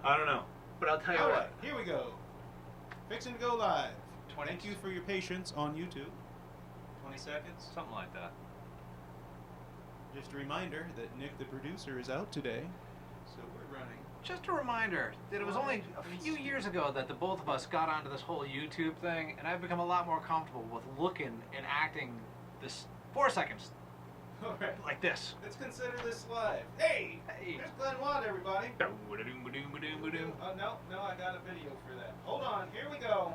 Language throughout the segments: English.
I don't know. But I'll tell you All what. right, here we go. Fixing to go live. 20 Thank you for your patience on YouTube. 20 seconds. Something like that. Just a reminder that Nick, the producer, is out today, so we're running. Just a reminder that it was only a few years ago that the both of us got onto this whole YouTube thing, and I've become a lot more comfortable with looking and acting this 4 seconds. All right. Like this. Let's consider this live. Hey! Hey. There's Glenn Watt, everybody. It's No, I got a video for that. Hold on, here we go.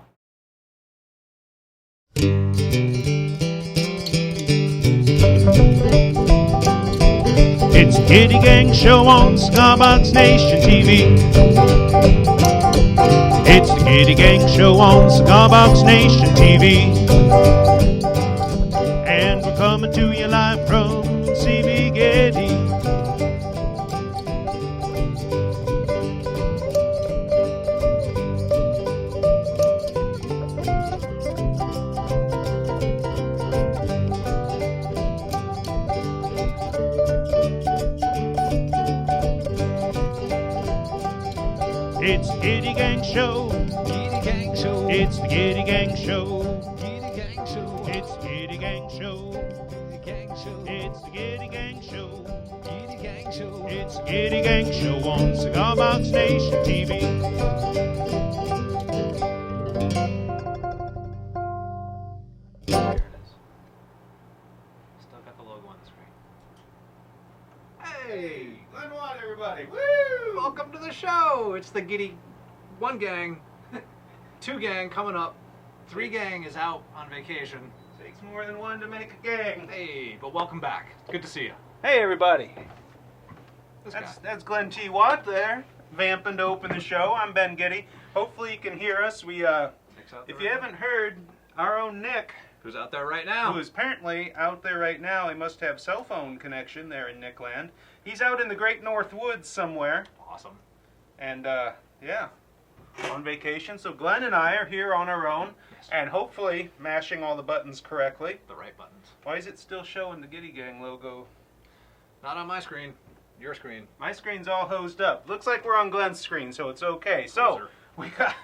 It's the Gitty Gang Show on Cigar Nation TV. It's the Gitty Gang Show on Cigar Nation TV. And we're coming to you live from CV Getty. It's the Gitty Gang Show. Gitty Gang Show. It's the Gitty Gang Show. Gitty Gang Show. It's the Gitty Gang Show. Gitty Gang Show. It's the Gitty Gang Show. Gitty Gang Show. It's the Gitty Gang Show on Cigar Nation TV. There it is. Still got the logo on the screen. Hey! Glenn Watt, everybody. Woo! Welcome to the show. It's the Giddy 1 gang, 2 gang coming up, 3 gang is out on vacation. Takes more than one to make a gang. Hey, but welcome back. Good to see you. Hey, everybody. This That's Glenn T. Watt there, vamping to open the show. I'm Ben Gitty. Hopefully you can hear us. If you haven't heard, our own Nick, who's out there right now? who is apparently out there right now, he must have cell phone connection there in Nickland. He's out in the Great North Woods somewhere. Awesome. And, yeah, on vacation. So Glenn and I are here on our own, Yes. and hopefully mashing all the buttons correctly. The right buttons. Why is it still showing the Gitty Gang logo? Not on my screen. Your screen. My screen's all hosed up. Looks like we're on Glenn's screen, so it's okay. So Loser.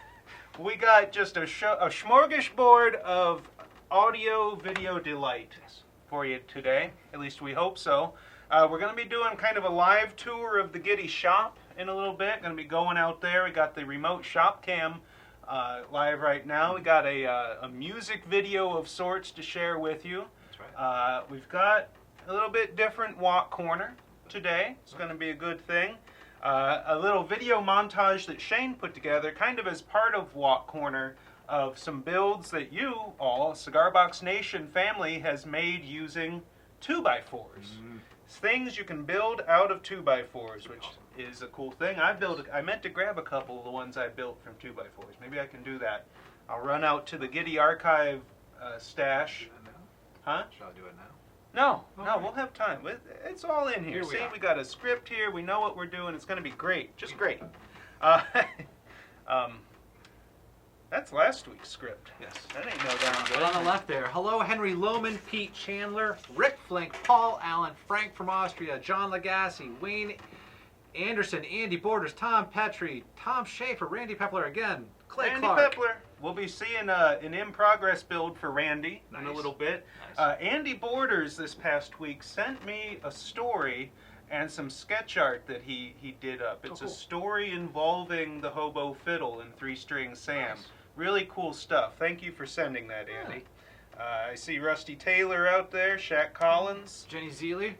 we got just a smorgasbord of audio video delight for you today. At least we hope so. We're going to be doing kind of a live tour of the Gitty shop in a little bit. Going to be going out there. We got the remote shop cam live right now. We got a music video of sorts to share with you. That's right. We've got a little bit different walk corner today. It's going to be a good thing. A little video montage that Shane put together kind of as part of Walk Corner of some builds that you all, Cigar Box Nation family, has made using 2x4s. It's things you can build out of 2x4s, which is a cool thing. I meant to grab a couple of the ones I built from 2x4s. Maybe I can do that. I'll run out to the Gitty Archive stash. Huh? Shall I do it now? No, Okay. we'll have time. It's all in here. Here we See, are. we got a script here. We know what we're doing. It's going to be great. Just great. That's last week's script. Yes. That ain't no damn good. Right on the left there. Hello, Henry Lohman, Pete Chandler, Rick Flink, Paul Allen, Frank from Austria, John Lagasse, Wayne Anderson, Andy Borders, Tom Petrie, Tom Schaefer, Randy Pepler again, Clay Randy Clark. Pepler. We'll be seeing an in-progress build for Randy in a Nice. little bit. Nice. Andy Borders this past week sent me a story and some sketch art that he did up. It's cool. a story involving the Hobo fiddle and three-string Sam. Nice. Really cool stuff. Thank you for sending that, Andy. I see Rusty Taylor out there, Shaq Collins. Jenny Zeely,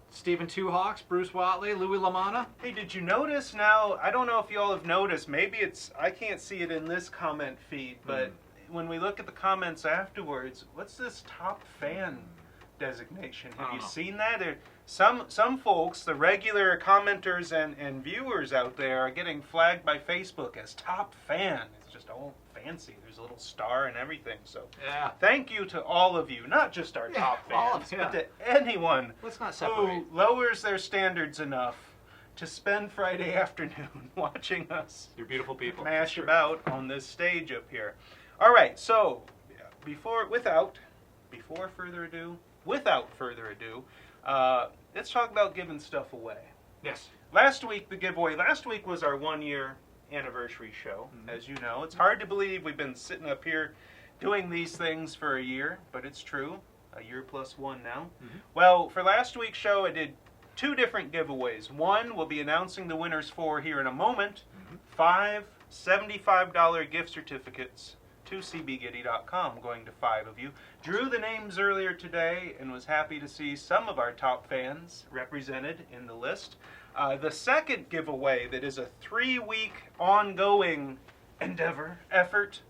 Stephen Two Hawks, Bruce Watley, Louis Lamanna. Hey, did you notice now, I don't know if you all have noticed, maybe I can't see it in this comment feed, but when we look at the comments afterwards, what's this top fan designation? I Have don't you know. seen that? Some folks, the regular commenters and viewers out there, are getting flagged by Facebook as top fan. It's just all fancy. There's a little star and everything. So Yeah. thank you to all of you, not just our top all fans, of- but yeah. to anyone Let's not who separate. lowers their standards enough to spend Friday afternoon watching us You're beautiful people. mash about on this stage up here. All right, so without further ado, let's talk about giving stuff away. Yes. Last week, the giveaway. Last week was our 1 year anniversary show, as you know. It's hard to believe we've been sitting up here doing these things for a year, but it's true. A year plus one now. Well, for last week's show, I did 2 different giveaways. One we'll be announcing the winners for here in a moment. 5 $75 gift certificates to cbgitty.com, going to 5 of you. Drew the names earlier today and was happy to see some of our top fans represented in the list. The second giveaway, that is a 3-week ongoing endeavor, effort,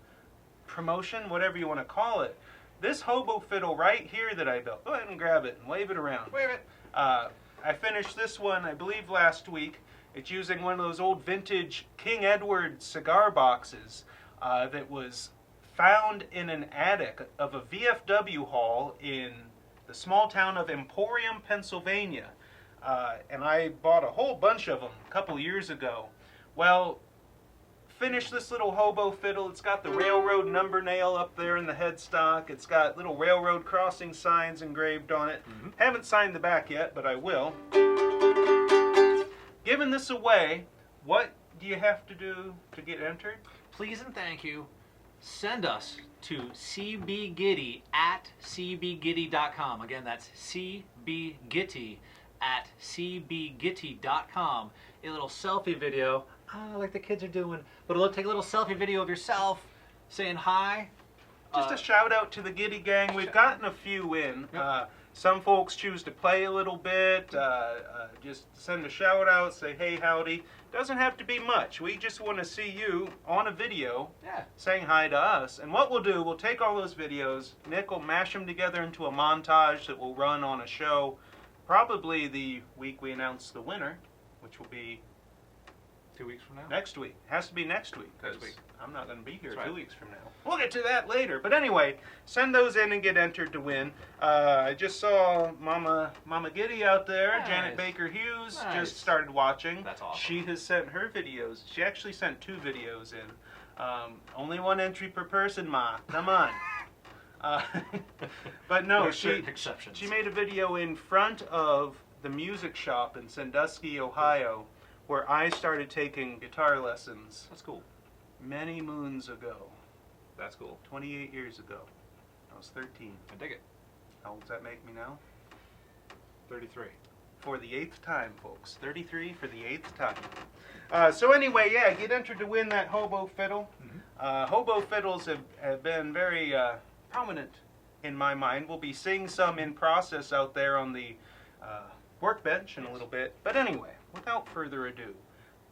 promotion, whatever you want to call it. This Hobo fiddle right here that I built, go ahead and grab it and wave it around. Wave it. I finished this one, I believe, last week. It's using one of those old vintage King Edward cigar boxes that was found in an attic of a VFW hall in the small town of Emporium, Pennsylvania. And I bought a whole bunch of them a couple years ago. Well, finished this little Hobo fiddle. It's got the railroad number nail up there in the headstock. It's got little railroad crossing signs engraved on it. Haven't signed the back yet, but I will. Giving this away, what do you have to do to get entered? Please and thank you. Send us to cbgitty@cbgitty.com. Again, that's cbgitty@cbgitty.com. A little selfie video, like the kids are doing, but take a little selfie video of yourself saying hi. Just a shout out to the Gitty Gang. We've gotten a few in. Some folks choose to play a little bit, just send a shout out, say hey, howdy. Doesn't have to be much. We just want to see you on a video saying hi to us. And what we'll do, we'll take all those videos, Nick will mash them together into a montage that will run on a show probably the week we announce the winner, which will be 2 weeks from now? next week. Has to be next week, because Next week. I'm not going to be here That's 2 right. weeks from now. We'll get to that later. But anyway, send those in and get entered to win. I just saw Mama Gitty out there, Nice. Janet Baker Hughes, Nice. just started watching. That's awesome. She has sent her videos. She actually sent 2 videos in. Only 1 entry per person, Ma. Come on. But no, There's she certain exceptions. made a video in front of the music shop in Sandusky, Ohio, where I started taking guitar lessons That's cool. many moons ago, That's cool. 28 years ago. I was 13. I dig it. How old does that make me now? 33. For the 8th time, folks. 33 for the 8th time. So anyway, yeah, get entered to win that Hobo fiddle. Hobo fiddles have been very prominent in my mind. We'll be seeing some in process out there on the workbench in a little bit. But anyway, without further ado,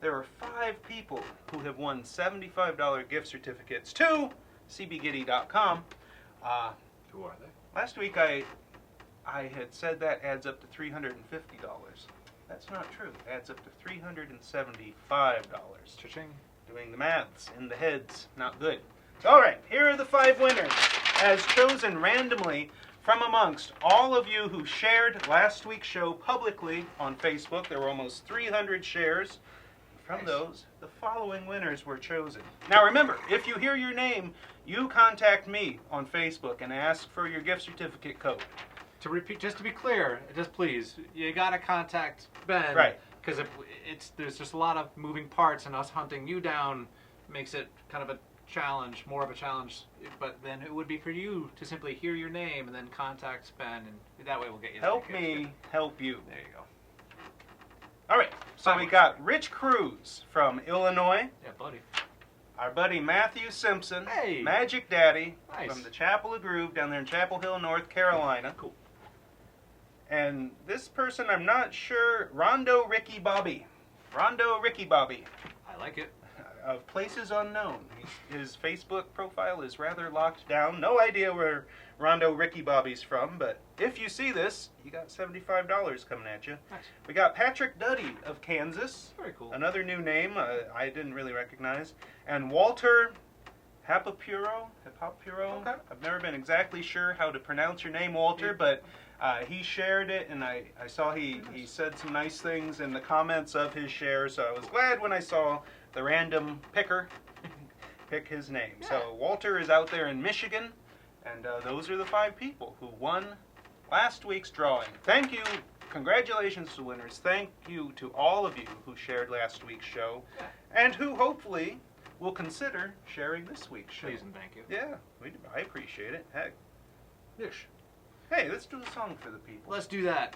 there are 5 people who have won $75 gift certificates to cbgitty.com. Who are they? Last week I had said that adds up to $350. That's not true. It adds up to $375. Cha-ching. Doing the maths in the heads, not good. So, all right, here are the 5 winners, as chosen randomly from amongst all of you who shared last week's show publicly on Facebook. There were almost 300 shares. From Nice. those, the following winners were chosen. Now remember, if you hear your name, you contact me on Facebook and ask for your gift certificate code. To repeat, just to be clear, just please, you gotta contact Ben. Right. Because there's just a lot of moving parts, and us hunting you down makes it kind of a challenge, more of a challenge. But then it would be for you to simply hear your name and then contact Ben, and that way we'll get you. Help me help you. There you go. All right, so we got Rich Cruz from Illinois. Yeah, buddy. Our buddy Matthew Simpson, Hey. Magic Daddy, Nice. from the Chapel of Groove down there in Chapel Hill, North Carolina. Cool. And this person, I'm not sure, Rondo Ricky Bobby. Rondo Ricky Bobby, I like it. of Places Unknown. His Facebook profile is rather locked down. No idea where Rondo Ricky Bobby's from, but if you see this, you got $75 coming at you. Nice. We got Patrick Duddy of Kansas. Very cool. Another new name I didn't really recognize. And Walter Hapapuro. Okay. I've never been exactly sure how to pronounce your name, Walter, but he shared it, and I saw he said some nice things in the comments of his share, so I was glad when I saw the random picker pick his name. Yeah. So Walter is out there in Michigan, and those are the 5 people who won last week's drawing. Thank you, congratulations to winners. Thank you to all of you who shared last week's show and who hopefully will consider sharing this week's show. Please and thank you. Yeah, I appreciate it. Heck. Yes. Hey, let's do a song for the people. Let's do that.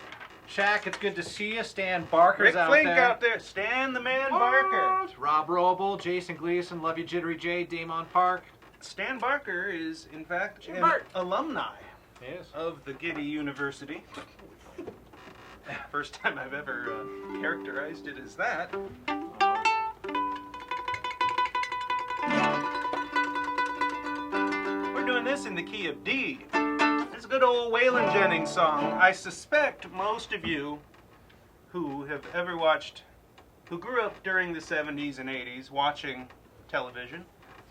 Shaq, it's good to see you. Stan Barker's Rick out Flink there. out there. Stan the Man Barker. Rob Roble, Jason Gleason, love you, Jittery J, Damon Park. Stan Barker is, in fact, an Bart. alumni Yes. of the Gitty University. First time I've ever characterized it as that. We're doing this in the key of D. It's a good old Waylon Jennings song. I suspect most of you who have ever watched, who grew up during the 70s and 80s watching television,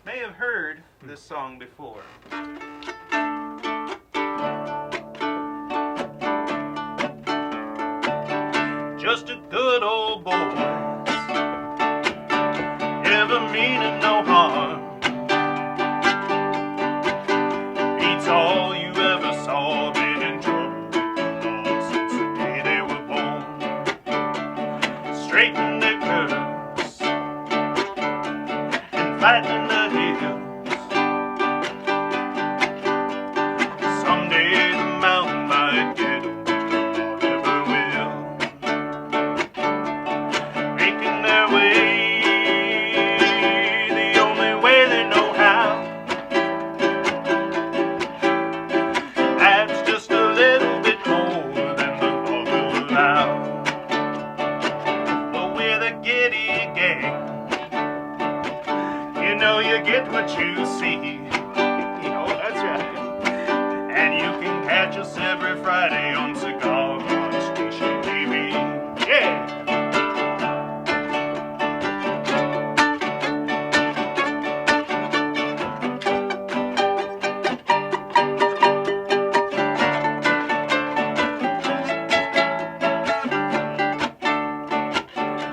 may have heard this song before. Just a good old boy, never meaning no harm. Beats all you ever saw, been in trouble since the day they were born. Straighten their curves and flatten the hills. Someday the mountain might get them, but never will. Making their way the only way they know how. That's just a little bit more than the law will allow. But we're the Gitty Gang. You know you get what you see. Oh, that's right. And you can catch us every Friday on Cigar Station TV. Yeah!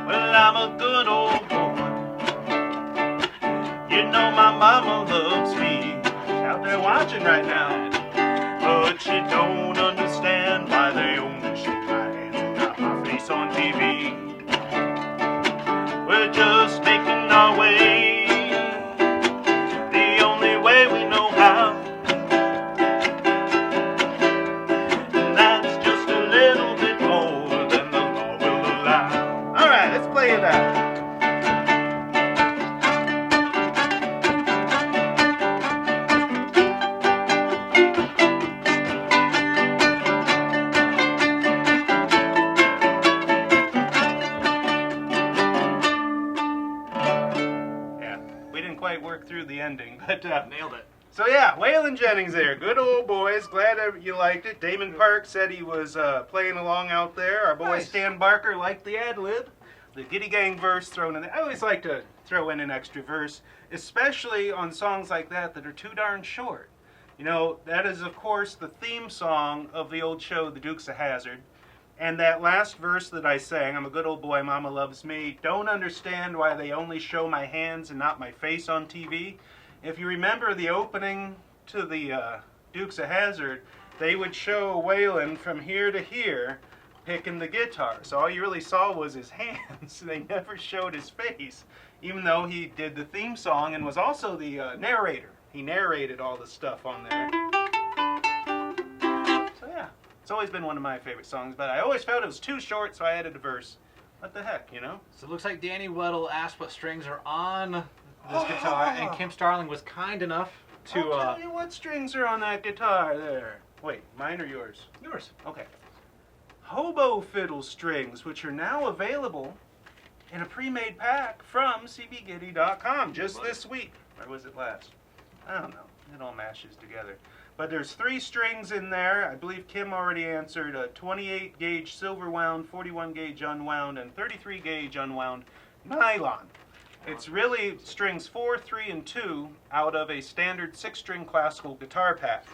Well, I'm a good old boy. You know my mama loves me. She's out there watching right now. But she don't understand why they only show my hands and not my face on TV. We're just making our way the only way we know how. And that's just a little bit more than the law will allow. Alright, let's play it out. Quite work through the ending, but Nailed it. so yeah, Waylon Jennings there. Good old boys. Glad you liked it. Damon Park said he was playing along out there. Our boy Nice. Stan Barker liked the ad-lib. The Gitty Gang verse thrown in there. I always like to throw in an extra verse, especially on songs like that are too darn short. You know, that is of course the theme song of the old show, The Dukes of Hazzard. And that last verse that I sang, I'm a good old boy, mama loves me, don't understand why they only show my hands and not my face on TV. If you remember the opening to the Dukes of Hazzard, they would show Waylon from here to here picking the guitar. So all you really saw was his hands. They never showed his face, even though he did the theme song and was also the narrator. He narrated all the stuff on there. So yeah. It's always been one of my favorite songs, but I always felt it was too short, so I added a verse. What the heck, you know? So it looks like Danny Weddle asked what strings are on this guitar, and Kim Starling was kind enough to... I'll tell you what strings are on that guitar there. Wait, mine or yours? Yours. Okay. Hobo fiddle strings, which are now available in a pre-made pack from cbgitty.com just this week. Or was it last? I don't know. It all mashes together. But there's 3 strings in there. I believe Kim already answered a 28 gauge silver wound, 41 gauge unwound, and 33 gauge unwound nylon. It's really strings 4, 3, and 2 out of a standard 6-string classical guitar pack.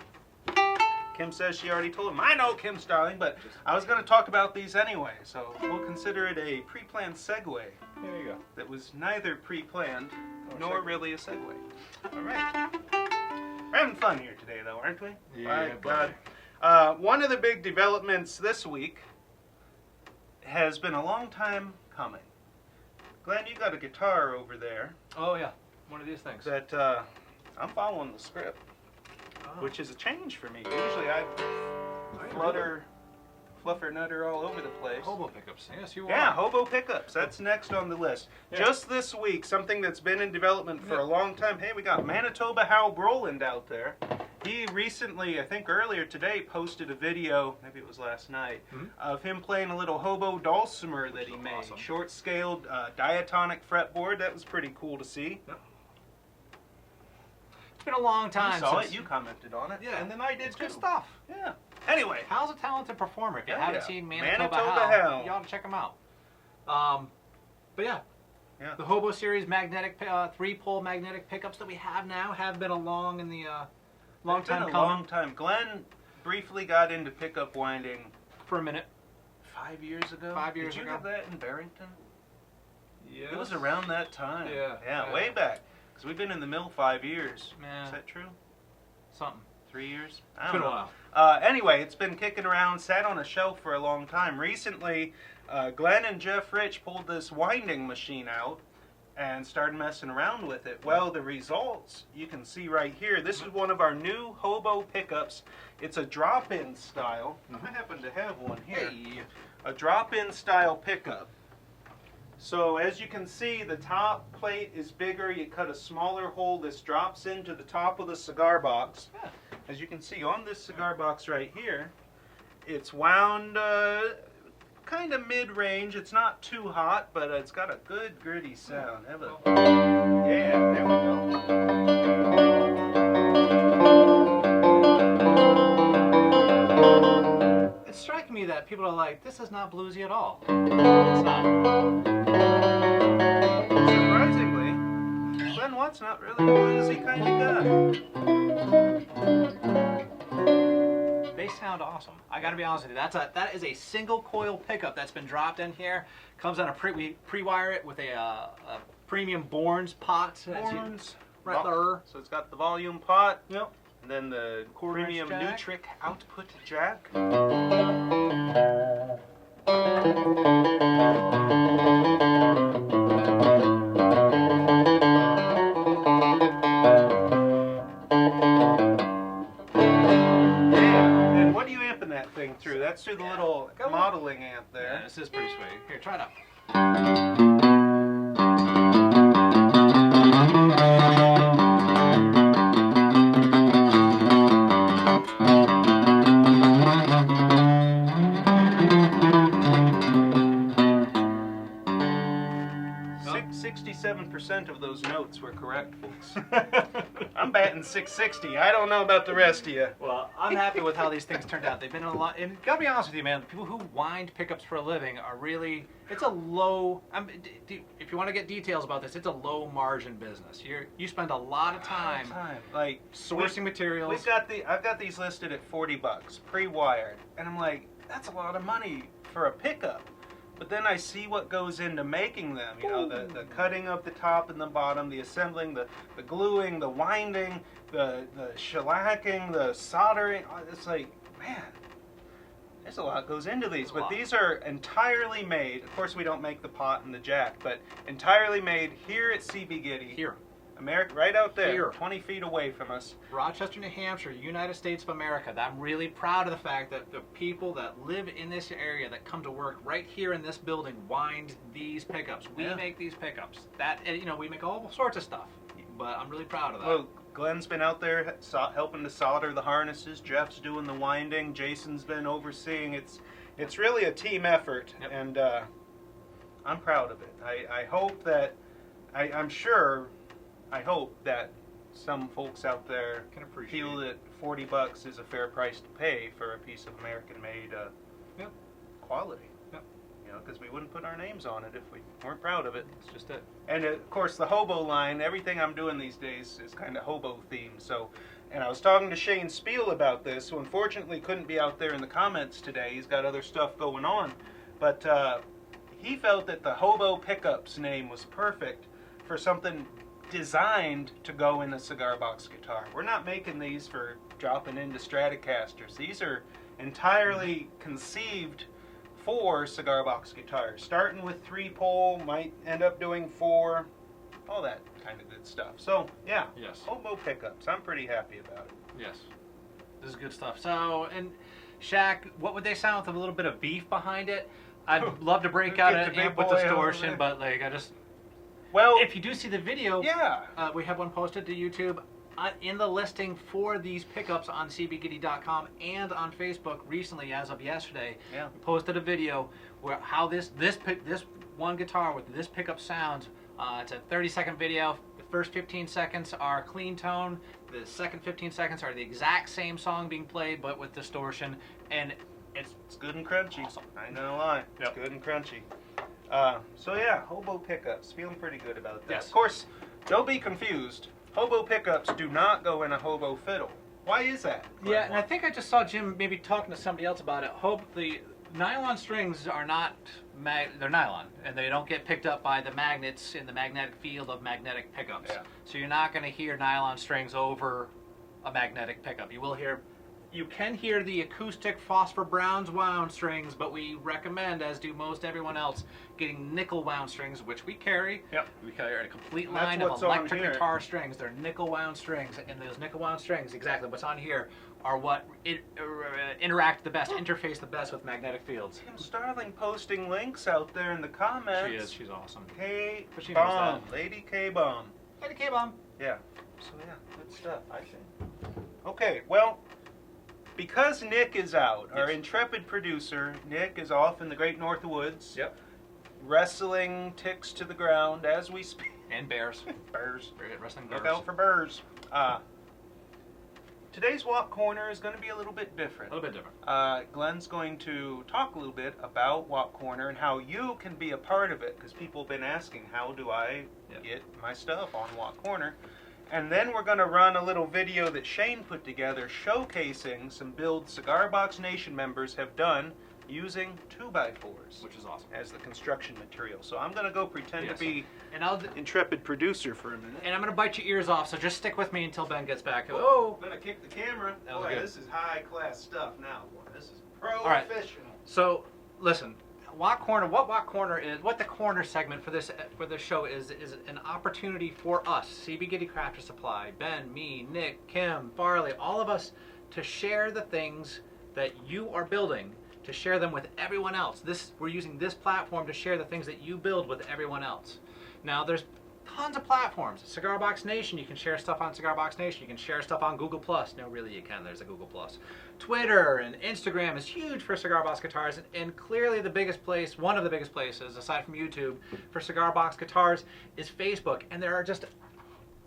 Kim says she already told him. I know, Kim Starling, but I was going to talk about these anyway, so we'll consider it a pre-planned segue. There you go. That was neither pre-planned nor really a segue. All right. We're having fun here today, though, aren't we? Yeah, My God. One of the big developments this week has been a long time coming. Glenn, you got a guitar over there Oh yeah, one of these things. that I'm following the script, which is a change for me. Usually I fluffer nutter all over the place. Hobo pickups. Yes, you are. Yeah, Hobo pickups. That's next on the list. Yeah. Just this week, something that's been in development for a long time. Hey, we got Manitoba Hal Broland out there. He recently, I think earlier today, posted a video, maybe it was last night, of him playing a little Hobo dulcimer that he made. Awesome. Short-scaled Diatonic fretboard. That was pretty cool to see. Yep. It's been a long time You saw since it, you commented on it. Yeah, And then I did it's too. good stuff. Yeah. Anyway. Hal's a talented performer. If you Yeah, haven't yeah. seen Manitoba Hal, you ought to check him out. But yeah, the Hobo series magnetic, 3-pole magnetic pickups that we have now have been along in the long time coming. Long time. Glenn briefly got into pickup winding For a minute. 5 years ago. 5 years Did you ago. have that in Barrington? Yeah. It was around that time. Yeah. Yeah, way back. Because we've been in the mill 5 years. Yeah. Is that true? Something. 3 years? It's I been don't a know. while. Anyway, it's been kicking around, sat on a shelf for a long time. Recently, Glenn and Jeff Rich pulled this winding machine out and started messing around with it. Well, the results you can see right here. This is one of our new Hobo pickups. It's a drop-in style. I happen to have one here. Hey. A drop-in style pickup. So as you can see, the top plate is bigger. You cut a smaller hole. This drops into the top of the cigar box. Yeah. As you can see on this cigar box right here, it's wound kind of mid-range. It's not too hot, but it's got a good gritty sound. Yeah, there we go. It's striking me that people are like, this is not bluesy at all. It's not. Surprisingly, Glenn Watt's not really a bluesy kind of guy. They sound awesome. I got to be honest with you. That is a single coil pickup that's been dropped in here. Comes on we pre-wire it with a premium Borns pot. Borns. Right there. So it's got the volume pot. Yep. And then the Quarter-inch premium jack. Nutric output jack. And what are you amping that thing through? That's through the little modeling amp there. Yeah, this is pretty sweet. Here, try it out. Nope. 67% of those notes were correct, folks. I'm batting 660. I don't know about the rest of you. Well, I'm happy with how these things turned out. They've been a lot, and gotta be honest with you, man. People who wind pickups for a living are really, it's a low, if you want to get details about this, it's a low margin business. You spend a lot of time like sourcing materials. I've got these listed at $40, pre-wired, and I'm like, that's a lot of money for a pickup. But then I see what goes into making them, you know, the cutting of the top and the bottom, the assembling, the gluing, the winding, the shellacking, the soldering. It's like, man, there's a lot goes into these. But these are entirely made, of course we don't make the pot and the jack, but entirely made here at CB Gitty. Here. America, right out there, Here. 20 feet away from us. Rochester, New Hampshire, United States of America. I'm really proud of the fact that the people that live in this area that come to work right here in this building wind these pickups. We make these pickups. We make all sorts of stuff, but I'm really proud of that. Well, Glenn's been out there helping to solder the harnesses. Jeff's doing the winding. Jason's been overseeing. It's really a team effort, and I'm proud of it. I hope that I hope that some folks out there Can appreciate feel that $40 is a fair price to pay for a piece of American-made quality. Yep. You know, because we wouldn't put our names on it if we weren't proud of it. It's just it. And of course, the Hobo line, everything I'm doing these days is kind of Hobo themed. So, and I was talking to Shane Spiel about this, who unfortunately couldn't be out there in the comments today. He's got other stuff going on. But he felt that the Hobo Pickups name was perfect for something designed to go in a cigar box guitar. We're not making these for dropping into Stratocasters. These are entirely conceived 4 cigar box guitars. Starting with 3-pole, might end up doing 4, all that kind of good stuff. So, yeah, Yes. Hobo pickups. I'm pretty happy about it. Yes. This is good stuff. So, and Shaq, what would they sound with a little bit of beef behind it? I'd love to break out Get an the big amp with boy over distortion, there. but like I just, Well, if you do see the video, yeah. we have one posted to YouTube. In the listing for these pickups on cbgitty.com and on Facebook recently, as of yesterday, Yeah. we posted a video where how this one guitar with this pickup sounds. It's a 30-second video. The first 15 seconds are clean tone. The second 15 seconds are the exact same song being played, but with distortion, and It's good and crunchy. Awesome. I ain't gonna lie. It's Yep. good and crunchy. So yeah, Hobo pickups. Feeling pretty good about that. Yes. Of course, don't be confused. Hobo pickups do not go in a Hobo fiddle. Why is that? yeah, and I think I just saw Jim maybe talking to somebody else about it. Hope the nylon strings are not they're nylon, and they don't get picked up by the magnets in the magnetic field of magnetic pickups. Yeah. So you're not going to hear nylon strings over a magnetic pickup. You can hear the acoustic phosphor bronze wound strings, but we recommend, as do most everyone else, getting nickel wound strings, which we carry. Yep. We carry a complete And that's line of what's on electric here. guitar strings. They're nickel wound strings, and those nickel wound strings, exactly what's on here, are what interact the best, interface the best with magnetic fields. Kim Starling posting links out there in the comments. She is. She's awesome. K But she knows Bomb, Lady K Bomb. Lady K-Bomb. Yeah. So yeah, good stuff, I think. Okay, well, because Nick is out, our Yes. intrepid producer, Nick is off in the great north woods, Yep. wrestling ticks to the ground as we speak. And bears. Birds. Wrestling Look bears. out for birds. Today's Walk Corner is going to be a little bit different. A little bit different. Glenn's going to talk a little bit about Walk Corner and how you can be a part of it, because people have been asking, how do I Yep. get my stuff on Walk Corner? And then we're going to run a little video that Shane put together showcasing some builds Cigar Box Nation members have done using 2x4s Which is awesome. as the construction material. So I'm going to go pretend Yes. to be And I'll intrepid producer for a minute. I'm gonna bite your ears off, so just stick with me until Ben gets back. Oh. I'm going to kick the camera. That was Boy, good. this is high-class stuff now. Boy, this is right. professional. So listen, Walk Corner. What Walk Corner is? What the corner segment for this show is an opportunity for us, CB Gitty Crafter Supply, Ben, me, Nick, Kim, Farley, all of us, to share the things that you are building, to share them with everyone else. We're using this platform to share the things that you build with everyone else. Now there's tons of platforms. Cigar Box Nation, you can share stuff on Cigar Box Nation. You can share stuff on Google+. No, really you can. There's a Google+. Twitter and Instagram is huge for Cigar Box Guitars, and clearly the biggest place, one of the biggest places, aside from YouTube, for Cigar Box Guitars is Facebook. And there are just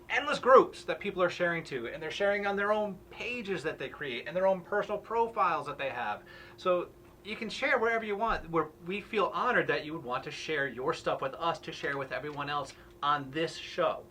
endless groups that people are sharing to, and they're sharing on their own pages that they create and their own personal profiles that they have. So you can share wherever you want. We feel honored that you would want to share your stuff with us to share with everyone else on this show.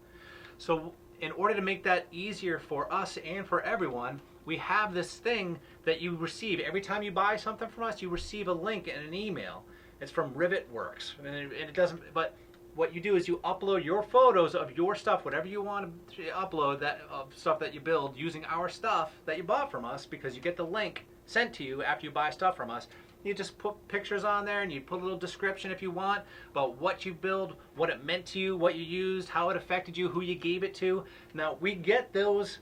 So in order to make that easier for us and for everyone, we have this thing that you receive. Every time you buy something from us, you receive a link in an email. It's from RivetWorks. And it doesn't, but what you do is you upload your photos of your stuff, whatever you want to upload, that of stuff that you build using our stuff that you bought from us, because you get the link sent to you after you buy stuff from us. You just put pictures on there, and you put a little description if you want about what you build, what it meant to you, what you used, how it affected you, who you gave it to. Now, we get those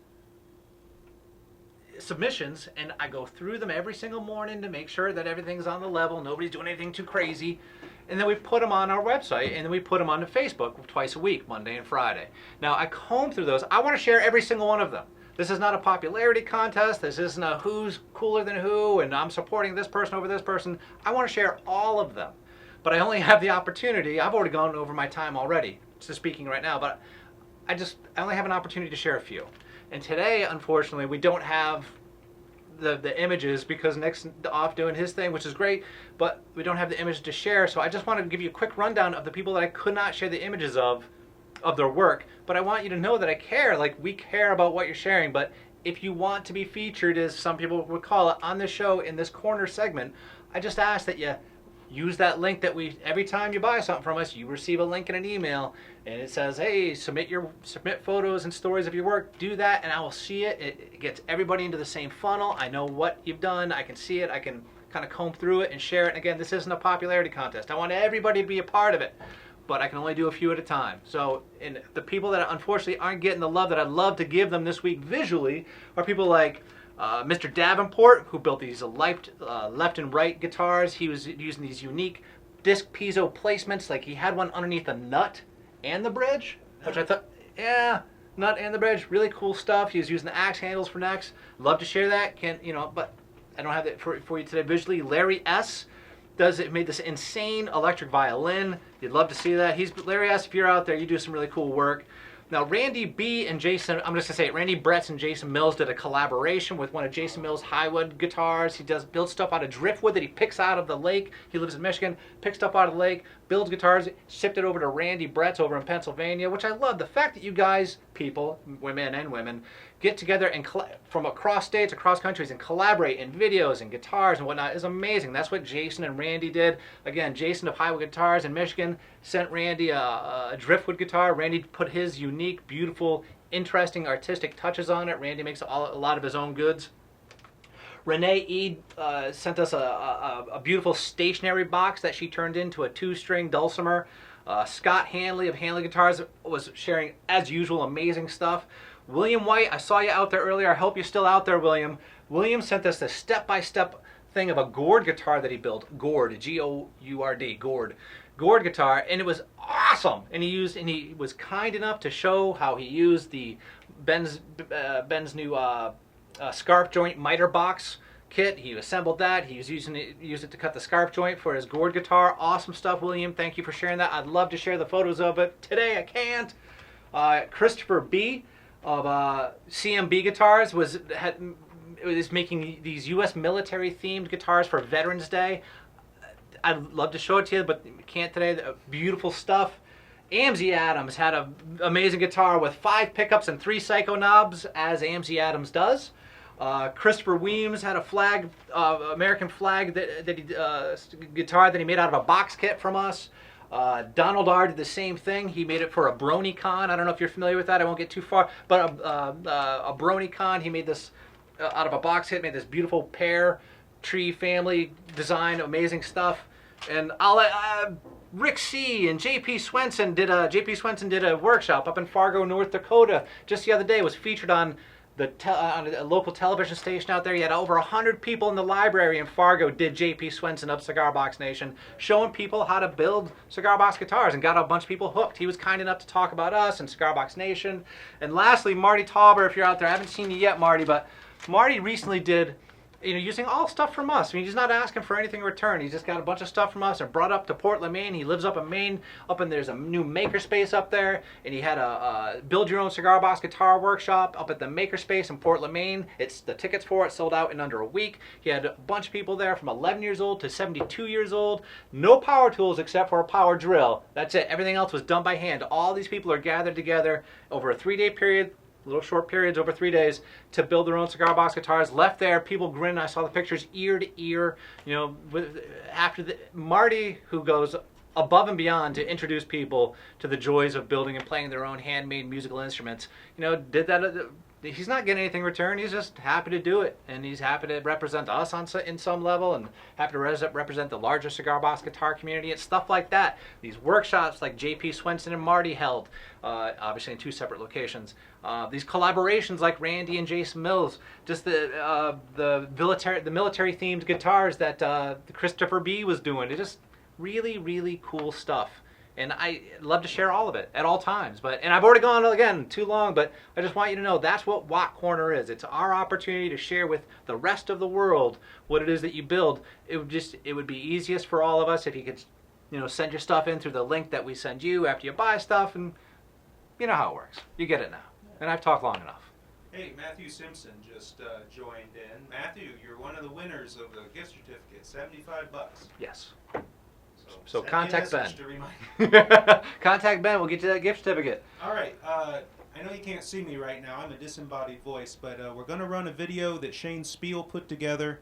submissions, and I go through them every single morning to make sure that everything's on the level, nobody's doing anything too crazy. And then we put them on our website, and then we put them onto Facebook twice a week, Monday and Friday. Now, I comb through those. I want to share every single one of them. This is not a popularity contest. This isn't a who's cooler than who, and I'm supporting this person over this person. I want to share all of them. But I only have the opportunity. I've already gone over my time already, just speaking right now, but I only have an opportunity to share a few. And today, unfortunately, we don't have the images because Nick's off doing his thing, which is great, but we don't have the images to share. So I just want to give you a quick rundown of the people that I could not share the images of their work. But I want you to know that I care. Like, we care about what you're sharing. But if you want to be featured, as some people would call it, on this show in this corner segment, I just ask that you use that link that every time you buy something from us, you receive a link in an email, and it says, hey, submit photos and stories of your work. Do that, and I will see it. It gets everybody into the same funnel. I know what you've done. I can see it. I can kind of comb through it and share it. And again, this isn't a popularity contest. I want everybody to be a part of it, but I can only do a few at a time. So, and the people that unfortunately aren't getting the love that I'd love to give them this week visually are people like Mr. Davenport, who built these left and right guitars. He was using these unique disc piezo placements. Like he had one underneath the nut and the bridge, which I thought, yeah, nut and the bridge, really cool stuff. He was using the axe handles for necks. Love to share that. Can't, you know, but I don't have that for you today visually. Larry S. made this insane electric violin. You'd love to see that. Larry S., if you're out there, you do some really cool work. Now, Randy B. and Jason, I'm just going to say it, Randy Bretz and Jason Mills did a collaboration with one of Jason Mills' Highwood guitars. He builds stuff out of driftwood that he picks out of the lake. He lives in Michigan, picks stuff out of the lake, builds guitars, shipped it over to Randy Bretz over in Pennsylvania, which I love. The fact that you guys, people, women and women, get together and from across states, across countries, and collaborate in videos and guitars and whatnot is amazing. That's what Jason and Randy did. Again, Jason of Highwood Guitars in Michigan sent Randy a driftwood guitar. Randy put his unique, beautiful, interesting, artistic touches on it. Randy makes a lot of his own goods. Renee E. sent us a beautiful stationary box that she turned into a 2-string dulcimer. Scott Hanley of Hanley Guitars was sharing, as usual, amazing stuff. William White, I saw you out there earlier. I hope you're still out there, William. William sent us a step-by-step thing of a gourd guitar that he built. Gourd, G-O-U-R-D, gourd. Gourd guitar, and it was awesome. And he was kind enough to show how he used the Ben's new scarp joint miter box kit. He assembled that. He was used it to cut the scarp joint for his gourd guitar. Awesome stuff, William. Thank you for sharing that. I'd love to share the photos of it. Today I can't. Christopher B. of CMB Guitars was making these U.S. military themed guitars for Veterans Day. I'd love to show it to you, but can't today. Beautiful stuff. Amzie Adams had an amazing guitar with 5 pickups and 3 psycho knobs, as Amzie Adams does. Christopher Weems had a flag, American flag guitar that he made out of a box kit from us. Donald R. did the same thing. He made it for a BronyCon. I don't know if you're familiar with that. I won't get too far. But a BronyCon, he made this out of a box kit, made this beautiful pear tree family design, amazing stuff. And I'll let Rick C. and J.P. Swenson did a workshop up in Fargo, North Dakota just the other day. It was featured on on a local television station out there. You had over 100 people in the library in Fargo did J.P. Swenson of Cigar Box Nation, showing people how to build cigar box guitars, and got a bunch of people hooked. He was kind enough to talk about us and Cigar Box Nation. And lastly, Marty Tauber, if you're out there, I haven't seen you yet, Marty, but Marty recently did, using all stuff from us. I mean, he's not asking for anything in return. He's just got a bunch of stuff from us and brought up to Portland, Maine. He lives up in Maine, there's a new makerspace up there, and he had a build your own cigar box guitar workshop up at the makerspace in Portland, Maine. The tickets for it sold out in under a week. He had a bunch of people there from 11 years old to 72 years old. No power tools except for a power drill. That's it. Everything else was done by hand. All these people are gathered together over a 3-day period, little short periods over 3 days, to build their own cigar box guitars. Left there, people grinning. I saw the pictures ear to ear. Marty, who goes above and beyond to introduce people to the joys of building and playing their own handmade musical instruments, did that. He's not getting anything in return. He's just happy to do it, and he's happy to represent us in some level, and happy to represent the larger cigar box guitar community and stuff like that. These workshops like J.P. Swenson and Marty held, obviously in 2 separate locations. These collaborations like Randy and Jason Mills, just the military themed guitars that Christopher B. was doing. It's just really, really cool stuff. And I love to share all of it at all times. And I've already gone, again, too long, but I just want you to know that's what Watt Corner is. It's our opportunity to share with the rest of the world what it is that you build. It would be easiest for all of us if you could, send your stuff in through the link that we send you after you buy stuff, and you know how it works. You get it now. And I've talked long enough. Hey, Matthew Simpson just joined in. Matthew, you're one of the winners of the gift certificate, $75. Yes. So contact Ben. To Contact Ben. We'll get you that gift certificate. All right. I know you can't see me right now. I'm a disembodied voice, but we're going to run a video that Shane Spiel put together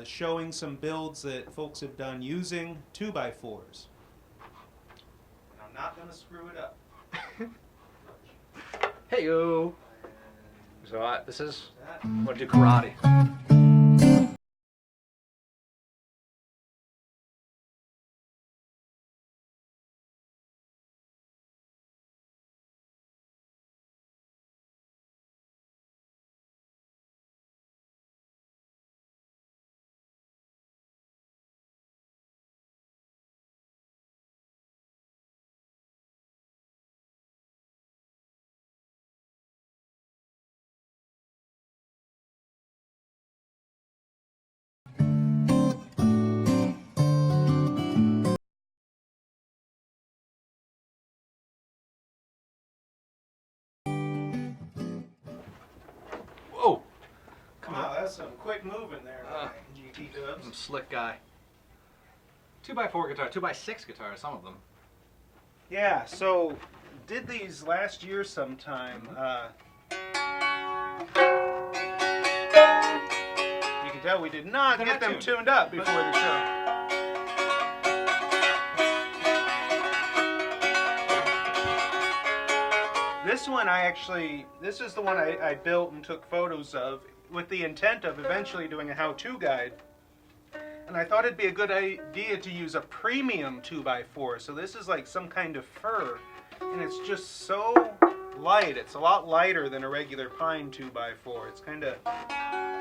showing some builds that folks have done using 2x4s. And I'm not going to screw it up. Hey-yo. So this is, I'm going to do karate. That's some quick moving there, GT Dubs. Some slick guy. 2x4 guitar, 2x6 guitar, some of them. Yeah, so did these last year sometime. You can tell we did not get them tuned up before the show. This one this is the one I built and took photos of with the intent of eventually doing a how-to guide. And I thought it'd be a good idea to use a premium 2x4. So this is like some kind of fur. And it's just so light. It's a lot lighter than a regular pine 2x4. It's kind of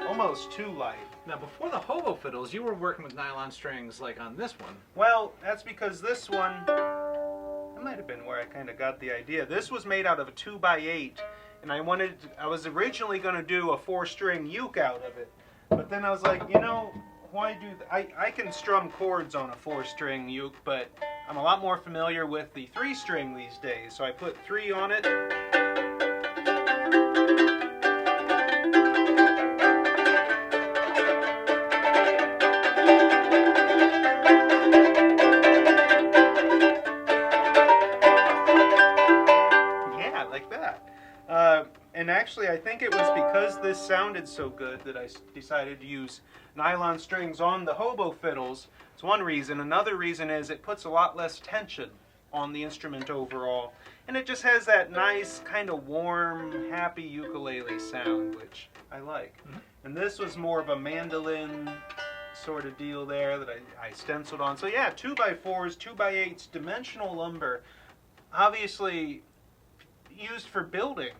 almost too light. Now, before the Hobo fiddles, you were working with nylon strings like on this one. Well, that's because this one, that might have been where I kind of got the idea. This was made out of a 2x8. And I was originally going to do a 4-string uke out of it. But then I was like, you know, why do I can strum chords on a 4-string uke, but I'm a lot more familiar with the 3-string these days, so I put 3 on it. Yeah, like that. And actually, I think it was because this sounded so good that I decided to use nylon strings on the Hobo fiddles. It's one reason. Another reason is it puts a lot less tension on the instrument overall. And it just has that nice, kind of warm, happy ukulele sound, which I like. And this was more of a mandolin sort of deal there that I stenciled on. So yeah, 2x4s, 2x8s, dimensional lumber. Obviously used for building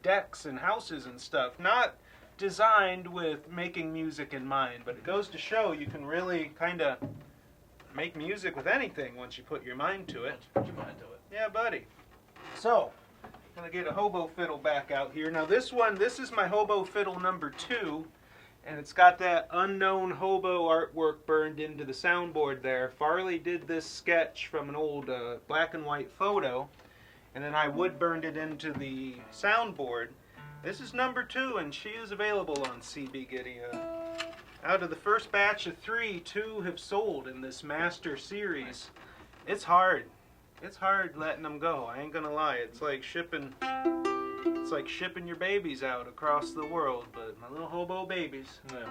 decks and houses and stuff, not designed with making music in mind, but it goes to show you can really kind of make music with anything once you put your mind to it. Put your mind to it. Yeah, buddy. So, I'm going to get a Hobo fiddle back out here. Now this is my Hobo fiddle number 2, and it's got that unknown Hobo artwork burned into the soundboard there. Farley did this sketch from an old black and white photo, and then I wood burned it into the soundboard. This is number 2, and she is available on CB Gitty. Out of the first batch of 3, 2 have sold in this master series. It's hard. It's hard letting them go. I ain't gonna lie. It's like shipping your babies out across the world. But my little Hobo babies. Yeah,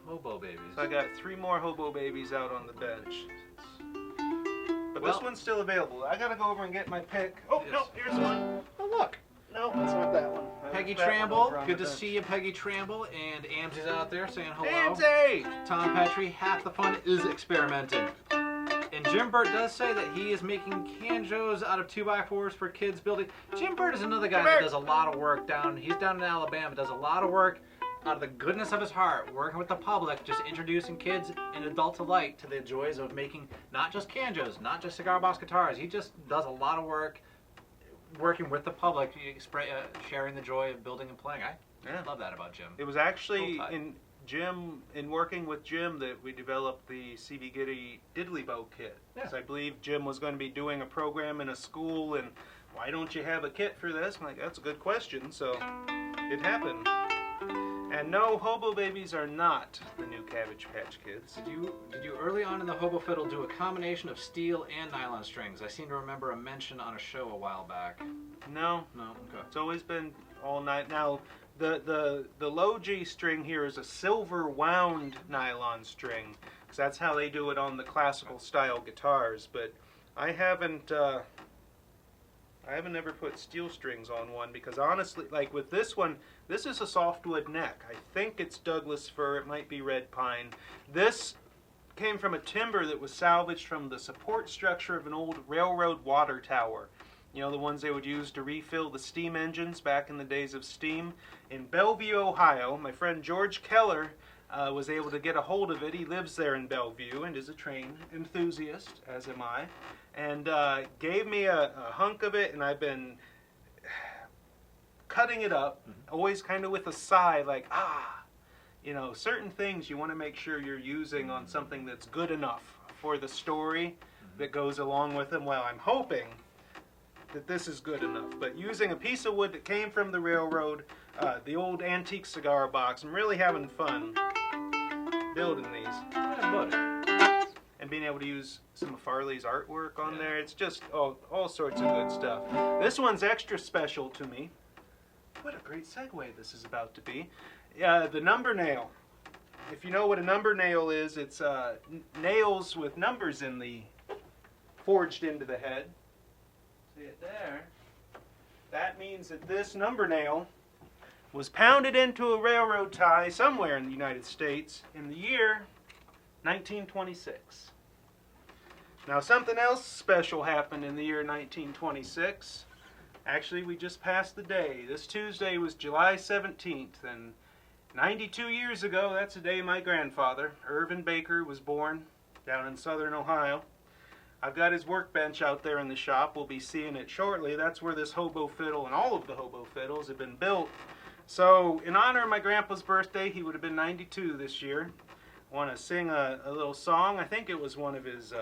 Hobo babies. So I got 3 more Hobo babies out on the bench. But this one's still available. I gotta go over and get my pick. Oh, yes. No, here's one. Oh, look. No, that's not that one. Peggy Tramble, good to see you, Peggy Tramble, and Amsy's out there saying hello. Amsy! Tom Petrie, half the fun is experimenting. And Jim Burt does say that he is making canjos out of 2x4s for kids building. Jim Burt is another guy that does a lot of work he's down in Alabama, does a lot of work out of the goodness of his heart, working with the public, just introducing kids and adults alike to the joys of making not just canjos, not just cigar box guitars. He just does a lot of work working with the public, sharing the joy of building and playing. I love that about Jim. It was actually in working with Jim that we developed the CB Gitty Diddly Bow kit. Because I believe Jim was going to be doing a program in a school, and why don't you have a kit for this? I'm like, that's a good question. So it happened. And no, Hobo babies are not the new Cabbage Patch Kids. Did you early on in the Hobo fiddle do a combination of steel and nylon strings? I seem to remember a mention on a show a while back. No. Okay. It's always been all night. Now, the low G string here is a silver wound nylon string, because that's how they do it on the classical style guitars. But I haven't ever put steel strings on one, because honestly, like with this one, this is a softwood neck. I think it's Douglas fir, it might be red pine. This came from a timber that was salvaged from the support structure of an old railroad water tower. You know, the ones they would use to refill the steam engines back in the days of steam. In Bellevue, Ohio, my friend George Keller was able to get a hold of it. He lives there in Bellevue and is a train enthusiast, as am I. And gave me a hunk of it, and I've been cutting it up, always kind of with a sigh, like, you know, certain things you want to make sure you're using on something that's good enough for the story that goes along with them. Well, I'm hoping that this is good enough. But using a piece of wood that came from the railroad, the old antique cigar box, I'm really having fun building these. And being able to use some of Farley's artwork on there. It's just all sorts of good stuff. This one's extra special to me. What a great segue this is about to be. The number nail. If you know what a number nail is, it's nails with numbers in the forged into the head. See it there? That means that this number nail was pounded into a railroad tie somewhere in the United States in the year 1926. Now something else special happened in the year 1926. Actually, we just passed the day. This Tuesday was July 17th, and 92 years ago, that's the day my grandfather, Irvin Baker, was born down in southern Ohio. I've got his workbench out there in the shop. We'll be seeing it shortly. That's where this hobo fiddle and all of the hobo fiddles have been built. So, in honor of my grandpa's birthday, he would have been 92 this year. I want to sing a little song. I think it was one of his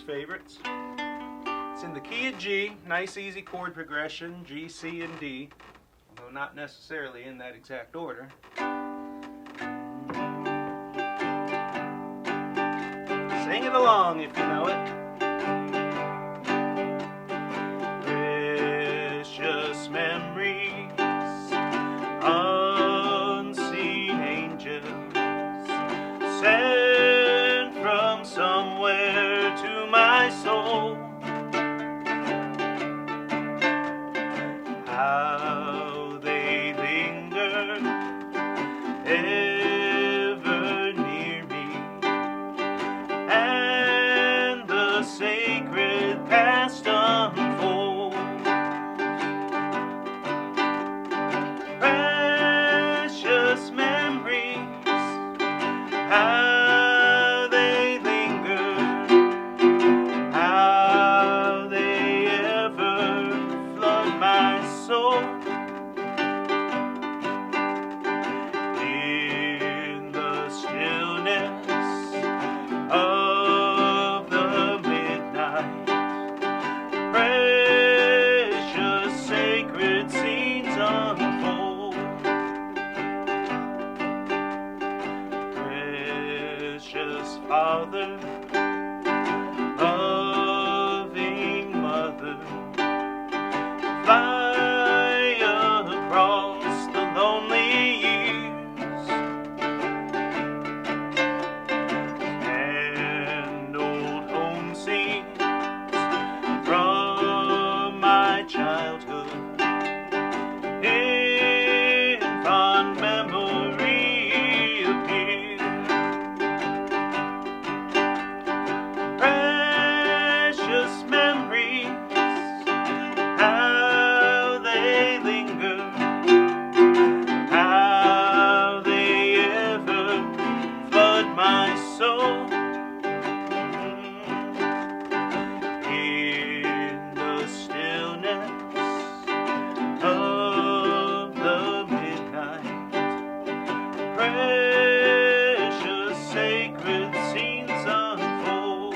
favorites. It's in the key of G, nice easy chord progression, G, C, and D, although not necessarily in that exact order. Sing it along if you know it. Precious memories, unseen angels, sent from somewhere to my soul. How they linger ever near me, and the sacred past unfold. Precious memories, how they linger, how they ever flood my soul. In the stillness of the midnight, precious sacred scenes unfold. Precious Father, loving Mother, fly across the lonely years, and old home scenes from my childhood in fond memory appear. Precious memories, how they linger, how they ever flood my soul. In the stillness of the midnight, precious sacred scenes unfold.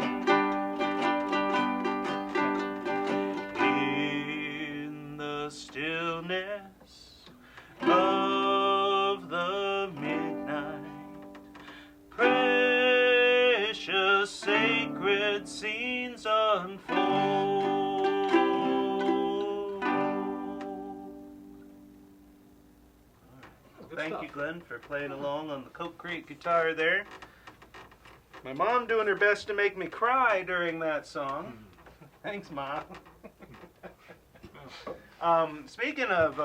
In the stillness of the midnight, precious sacred scenes unfold. Good Thank stuff. you, Glenn, for playing along on the Coke Crate guitar there. My mom doing her best to make me cry during that song. Thanks, Mom. Speaking of,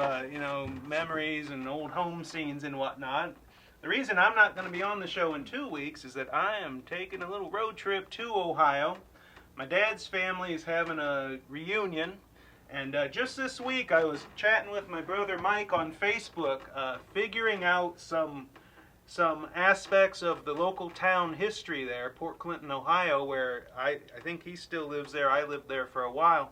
memories and old home scenes and whatnot, the reason I'm not going to be on the show in 2 weeks is that I am taking a little road trip to Ohio. My dad's family is having a reunion, and just this week I was chatting with my brother Mike on Facebook, figuring out some aspects of the local town history there, Port Clinton, Ohio, where I think he still lives there. I lived there for a while.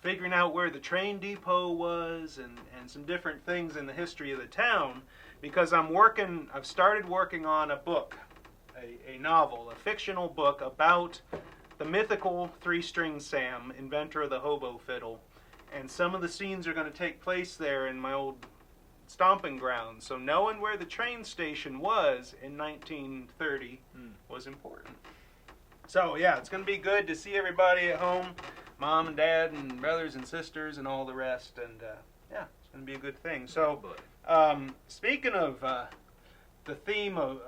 Figuring out where the train depot was and some different things in the history of the town, because I've started working on a book, a novel, a fictional book about the mythical three-string Sam, inventor of the Hobo fiddle. And some of the scenes are going to take place there in my old stomping grounds. So knowing where the train station was in 1930 was important. So yeah, it's going to be good to see everybody at home, mom and dad and brothers and sisters and all the rest. And yeah, it's going to be a good thing. So speaking of the theme of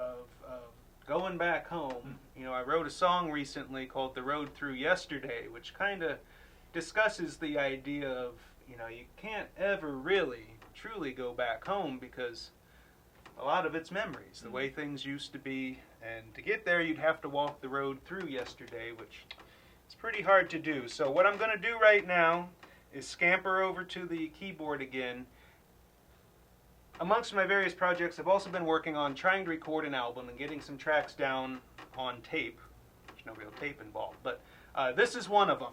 going back home, you know, I wrote a song recently called The Road Through Yesterday, which kind of discusses the idea of, you know, you can't ever really truly go back home because a lot of it's memories, the way things used to be, and to get there you'd have to walk the road through yesterday, which is pretty hard to do. So what I'm going to do right now is scamper over to the keyboard again. Amongst my various projects, I've also been working on trying to record an album and getting some tracks down on tape. There's no real tape involved, but this is one of them.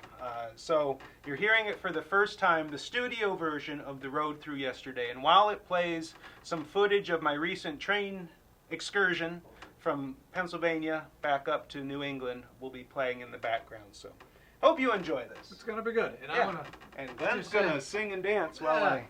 So you're hearing it for the first time, the studio version of The Road Through Yesterday. And while it plays some footage of my recent train excursion from Pennsylvania back up to New England, will be playing in the background. So hope you enjoy this. It's going to be good. And yeah. And Glenn's going to sing and dance while I...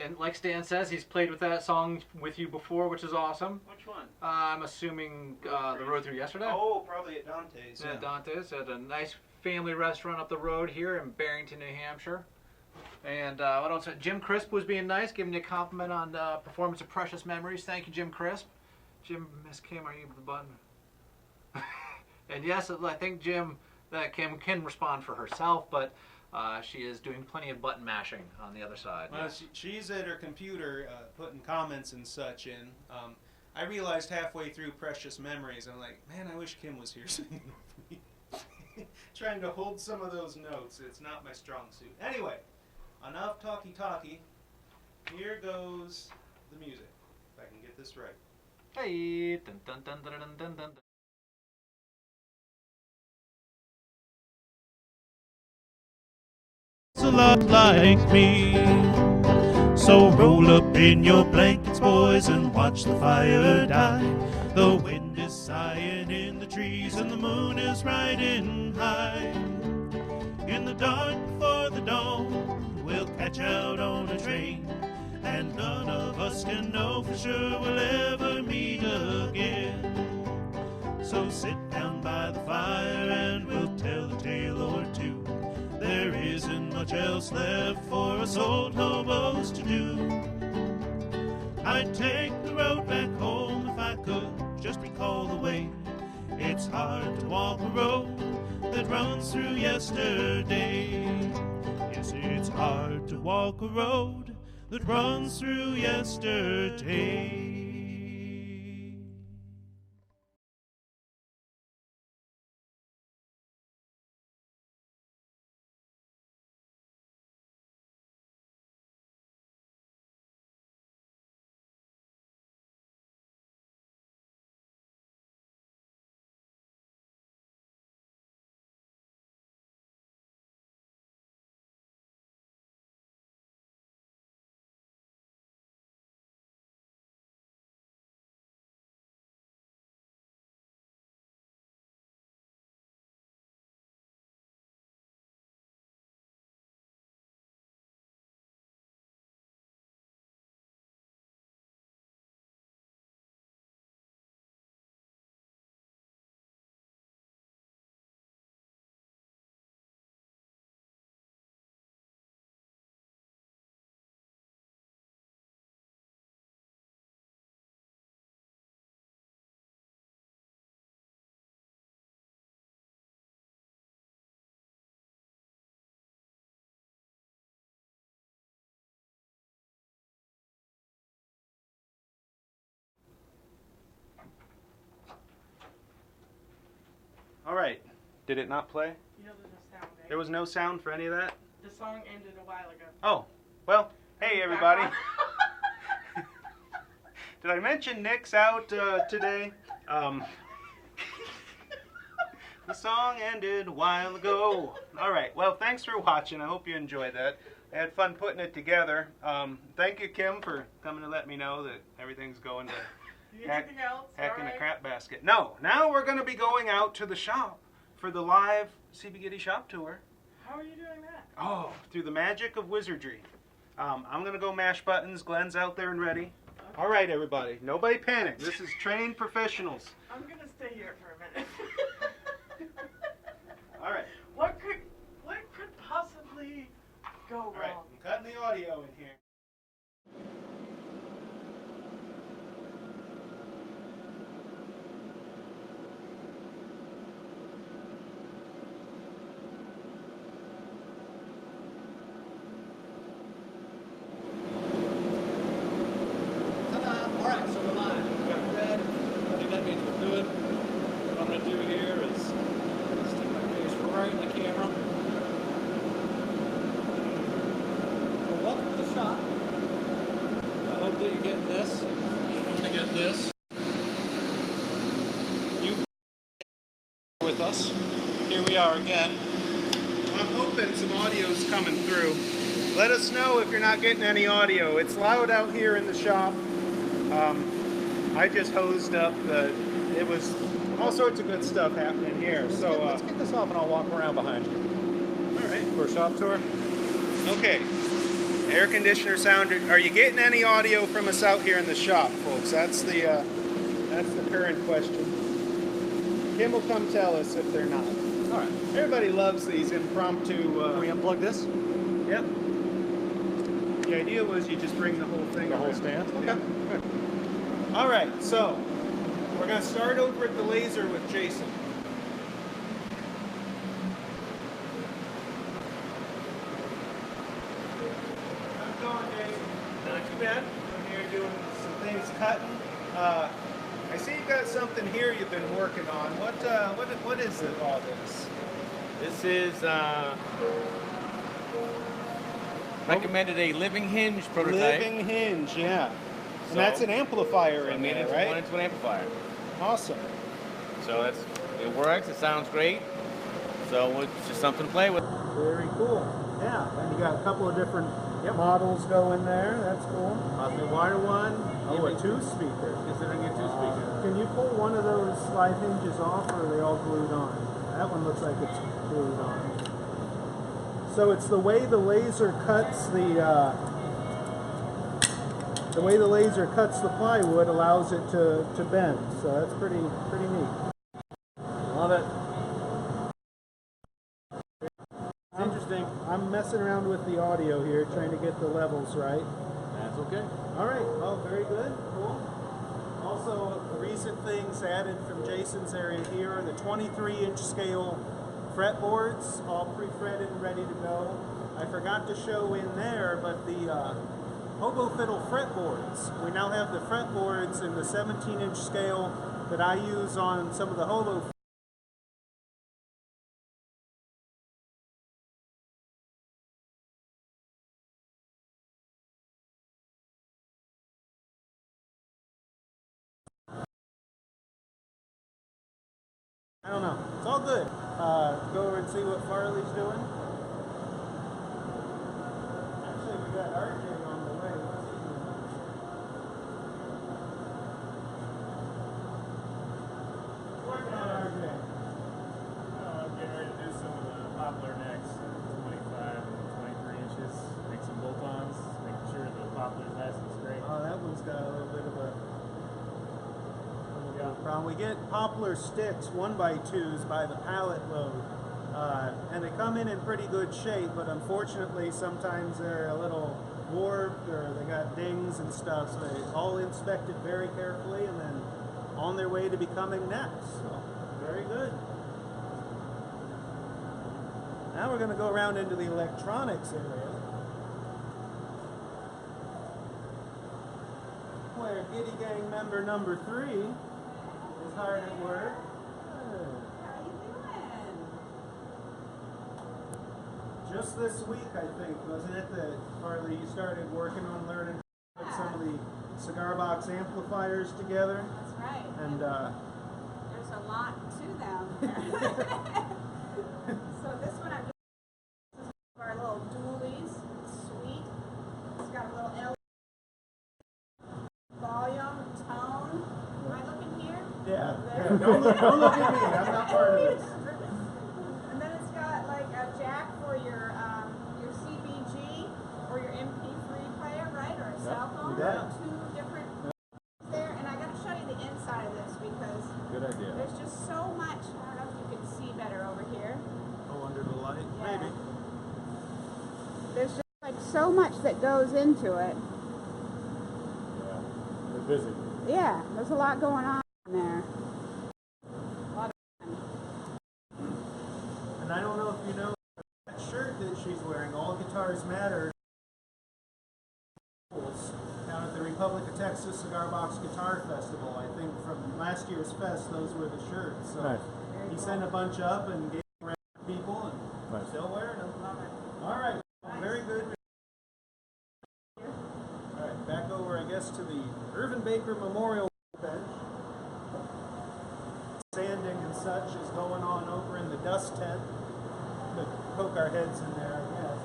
And like Stan says, he's played with that song with you before, which is awesome. Which one? I'm assuming The Road Through Yesterday. Oh, probably at Dante's. Yeah, Dante's at a nice family restaurant up the road here in Barrington, New Hampshire. And what else? Jim Crisp was being nice, giving you a compliment on the performance of Precious Memories. Thank you, Jim Crisp. Jim, Miss Kim, are you with the button? And yes, I think Jim, Kim can respond for herself, but she is doing plenty of button mashing on the other side. Well, she's at her computer putting comments and such in. I realized halfway through Precious Memories, I'm like, man, I wish Kim was here singing with me. Trying to hold some of those notes. It's not my strong suit. Anyway, enough talky-talky. Here goes the music, if I can get this right. Hey, dun dun dun dun dun dun dun. A lot like me. So roll up in your blankets, boys, and watch the fire die. The wind is sighing in the trees and the moon is riding high. In the dark before the dawn, we'll catch out on a train, and none of us can know for sure we'll ever meet again. So sit down by the fire and we'll tell a tale or two. There isn't much else left for us old hobos to do. I'd take the road back home if I could just recall the way. It's hard to walk a road that runs through yesterday. Yes, it's hard to walk a road that runs through yesterday. All right. Did it not play? You know, there's no sound, right? There was no sound for any of that? The song ended a while ago. Oh, well, hey everybody. Did I mention Nick's out today? The song ended a while ago. All right, well, thanks for watching. I hope you enjoyed that. I had fun putting it together. Thank you, Kim, for coming to let me know that everything's going to Anything else? heck in a Alright. crap basket. No, now we're going to be going out to the shop for the live CB Gitty shop tour. How are you doing that? Oh, through the magic of wizardry. I'm gonna go mash buttons. Glenn's out there and ready. Okay. All right, everybody. Nobody panic. This is trained professionals. I'm gonna stay here for a minute. All right. What could possibly go All right. wrong? I'm cutting the audio in here. Ta-da! Alright, so we're live. We've got red. I think that means we're good. What I'm going to do here is stick my face right in the camera. So welcome to the shop. I hope that you get this. I'm going to get this. You with us. Here we are again. I'm hoping some audio's coming through. Let us know if you're not getting any audio. It's loud out here in the shop. I just hosed up it was all sorts of good stuff happening here. So let's get this off and I'll walk around behind you. all right. For a shop tour. Okay. Air conditioner sound. Are you getting any audio from us out here in the shop, folks? That's the current question. Kim will come tell us if they're not. All right. Everybody loves these impromptu. Can we unplug this? Yep. The idea was you just bring the whole thing. The whole around. stand? Okay. Yeah. Good. All right, so we're going to start over at the laser with Jason. How's it going, Jason? Not too bad. I'm here doing some things cutting. I see you've got something here you've been working on. What is it, all this? This is recommended a living hinge prototype. Living hinge, yeah. And So- that's an amplifier So I in made there, it right? one into an amplifier. Awesome. So it works. It sounds great. So it's just something to play with. Very cool. Yeah, and you got a couple of different models going there. That's cool. The wire one. Oh, a two-speaker. Considering a two-speaker. Can you pull one of those slide hinges off, or are they all glued on? That one looks like it's glued on. So it's the way the laser cuts the plywood allows it to bend. So that's pretty neat. Love it. It's interesting. I'm messing around with the audio here, trying to get the levels right. That's okay. All right. Oh, very good. Cool. Also, recent things added from Jason's area here are the 23-inch scale fretboards, all pre-fretted and ready to go. I forgot to show in there, but the Hobo fiddle fretboards. We now have the fretboards in the 17-inch scale that I use on some of the Hobo. I don't know. It's all good. Go over and see what Farley's doing. Actually, we got RJ on the way. What's he doing? Working on RJ. I'm getting ready to do some of the poplar necks, 25 and 23 inches. Make some bolt-ons, making sure the poplar's nice and straight. Oh, that one's got a little bit of a problem. We get poplar sticks 1x2s by the pallet load, and they come in pretty good shape, but unfortunately sometimes they're a little warped or they got dings and stuff, so they all inspected very carefully and then on their way to becoming necks. So, very good. Now we're going to go around into the electronics area, where Gitty Gang member number 3 is hard at work. Just this week, I think, wasn't it, that Farley, you started working on learning how to put some of the cigar box amplifiers together? That's right. And There's a lot to them. So this one I'm just, this is our little dualies. Sweet. It's got a little L volume, tone. Am I looking here? yeah, There. don't look at me. I'm not part of this. And then it's Yeah. two different there, and I got to show you the inside of this because Good idea. there's just so much. I don't know if you can see better over here. Oh, under the light? Yeah. Maybe. There's just like so much that goes into it. Yeah. They're busy. Yeah, there's a lot going on there. A lot of fun. And I don't know if you know that shirt that she's wearing, All Guitars Matter, down at the Republic of Texas Cigar Box Guitar Festival. I think from last year's fest, those were the shirts. So Nice. he sent a bunch up and gave them to people, and Nice. still wearing them. All right, very good. All right, back over, I guess, to the Irvin Baker Memorial bench. Sanding and such is going on over in the dust tent. To poke our heads in there, I guess.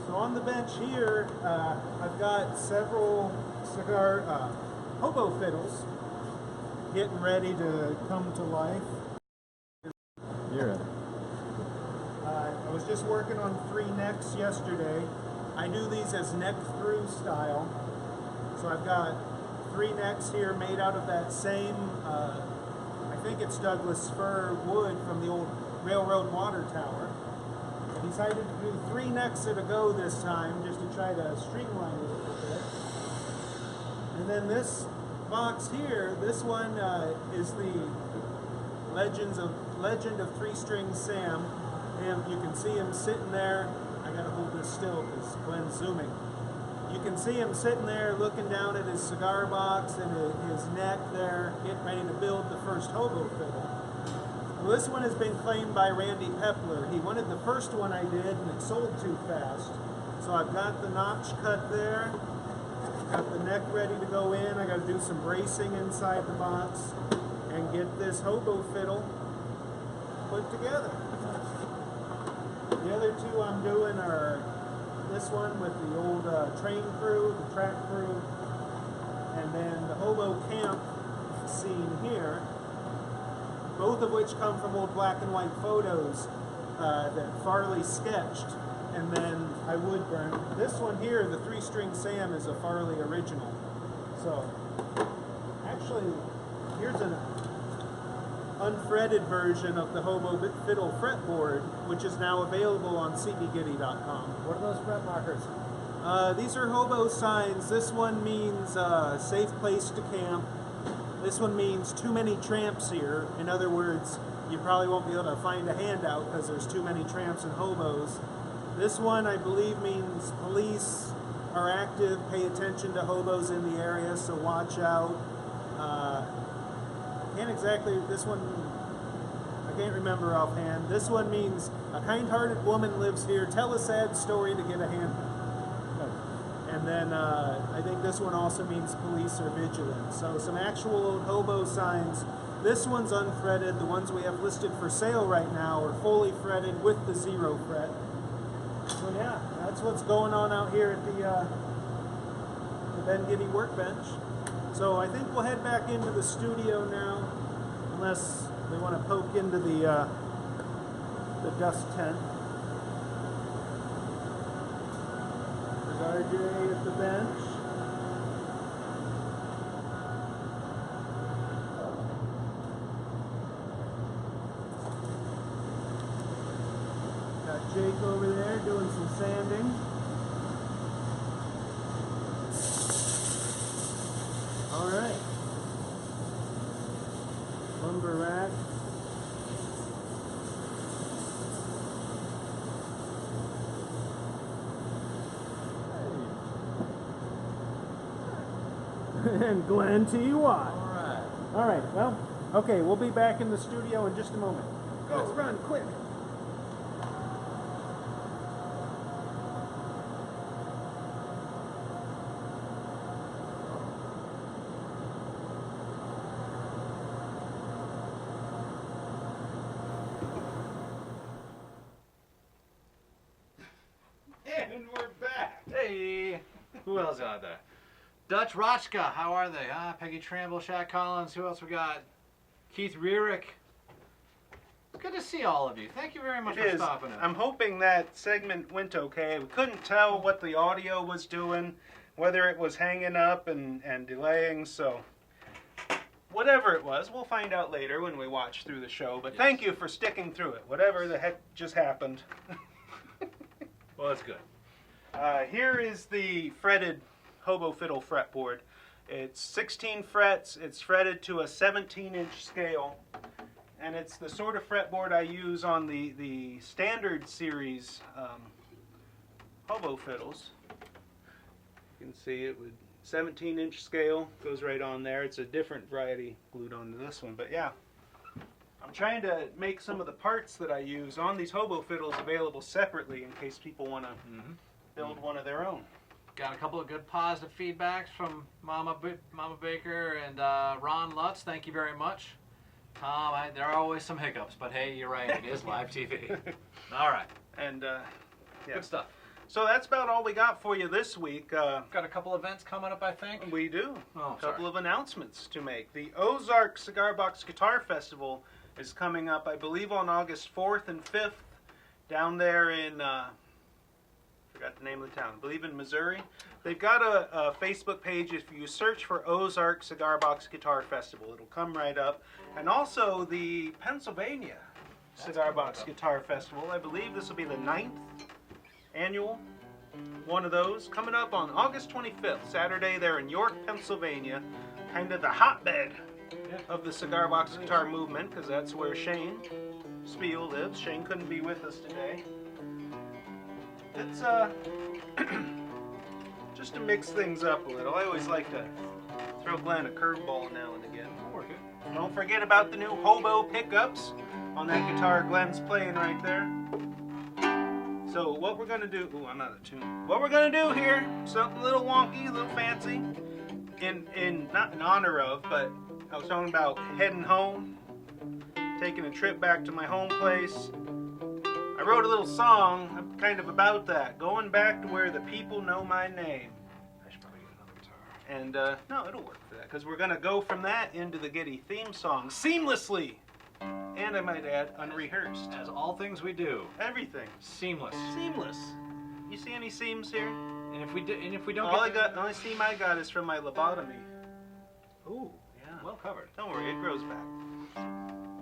So on the bench here, I've got several cigar hobo fiddles getting ready to come to life. You're in. I was just working on 3 necks yesterday. I do these as neck through style. So I've got 3 necks here made out of that same, I think it's Douglas fir wood from the old railroad water tower. I decided to do 3 necks at a go this time just to try to streamline it a little bit. And then this box here, this one is the Legend of 3-String Sam. And you can see him sitting there. I gotta hold this still because Glenn's zooming. You can see him sitting there looking down at his cigar box and his neck there, getting ready to build the first hobo fiddle. Well, this one has been claimed by Randy Pepler. He wanted the first one I did and it sold too fast. So I've got the notch cut there, got the neck ready to go in. I gotta do some bracing inside the box and get this hobo fiddle put together. The other 2 I'm doing are this one with the old train crew, the track crew, and then the hobo camp scene here, both of which come from old black and white photos that Farley sketched, and then I wood burned. This one here, the 3-String Sam, is a Farley original. So, actually, here's an unfretted version of the hobo fiddle fretboard, which is now available on cbgitty.com. What are those fret markers? These are hobo signs. This one means safe place to camp. This one means too many tramps here. In other words, you probably won't be able to find a handout because there's too many tramps and hobos. This one, I believe, means police are active, pay attention to hobos in the area, so watch out. Can't exactly, this one, I can't remember offhand. This one means a kind-hearted woman lives here, tell a sad story to get a handout. And then I think this one also means police are vigilant. So some actual old hobo signs. This one's unfretted. The ones we have listed for sale right now are fully fretted with the 0 fret. So yeah, that's what's going on out here at the Ben Gitty workbench. So I think we'll head back into the studio now, unless they want to poke into the dust tent. There's RJ at the bench. Got Jake over there doing some sanding. All right. Lumber rack. And Glenn T. Watt. All right. Well, okay. We'll be back in the studio in just a moment. Go, run, quick. And we're back. Hey, who else out there? Dutch Rochka, how are they? Peggy Tramble, Shaq Collins, who else we got? Keith Rearick. Good to see all of you. Thank you very much It for is. stopping in. I'm hoping that segment went okay. We couldn't tell what the audio was doing, whether it was hanging up and delaying, so whatever it was, we'll find out later when we watch through the show. But thank you for sticking through it, whatever the heck just happened. Well, that's good. Here is the fretted Hobo Fiddle fretboard. It's 16 frets, it's fretted to a 17-inch scale, and it's the sort of fretboard I use on the standard series Hobo fiddles. You can see it with 17-inch scale, goes right on there. It's a different variety glued onto this one, but yeah. I'm trying to make some of the parts that I use on these Hobo fiddles available separately in case people want to build one of their own. Got a couple of good positive feedbacks from Mama Baker and Ron Lutz. Thank you very much. Tom, there are always some hiccups, but hey, you're right. It is live TV. All right. And yeah. Good stuff. So that's about all we got for you this week. Got a couple events coming up, I think. We do. Oh, a couple of announcements to make. The Ozark Cigar Box Guitar Festival is coming up, I believe, on August 4th and 5th down there in, forgot the name of the town, I believe in Missouri. They've got a Facebook page. If you search for Ozark Cigar Box Guitar Festival, it'll come right up. And also the Pennsylvania Cigar Box Guitar Festival. I believe this will be the 9th annual one of those, coming up on August 25th, Saturday there in York, Pennsylvania, kind of the hotbed of the cigar box guitar movement, because that's where Shane Spiel lives. Shane couldn't be with us today. It's just to mix things up a little. I always like to throw Glenn a curveball now and again. Don't forget about the new Hobo pickups on that guitar Glenn's playing right there. So what we're gonna do, ooh, I'm out of tune. What we're gonna do here, something a little wonky, a little fancy, not in honor of, but I was talking about heading home, taking a trip back to my home place. I wrote a little song kind of about that, going back to where the people know my name. I should probably get another guitar. And no, it'll work for that, because we're gonna go from that into the Gitty theme song seamlessly. And I might add, unrehearsed. As all things we do. Everything. Seamless. Seamless. You see any seams here? And if we don't The only seam I got is from my lobotomy. Ooh, Yeah. well covered. Don't worry, it grows back.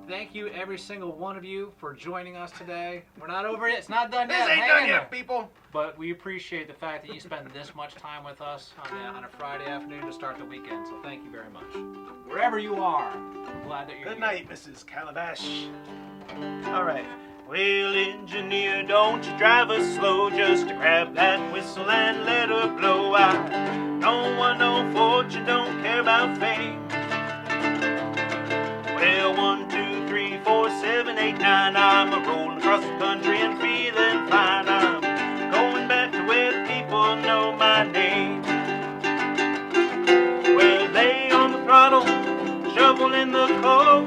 Thank you, every single one of you, for joining us today. We're not over yet. It's not done This yet. ain't Hang done in yet, there. people. But we appreciate the fact that you spend this much time with us on a Friday afternoon to start the weekend. So thank you very much. Wherever you are, we're glad that you're Good here. night, Mrs. Calabash. All right. Well, engineer, don't you drive us slow, just to grab that whistle and let her blow. I don't want no fortune, don't care about fame. Well, 1, 2, 3, 4, 7, 8, 9, I'm a rolling across the country and feeling fine. I'm going back to where the people know my name. Well, lay on the throttle, shovel in the coal.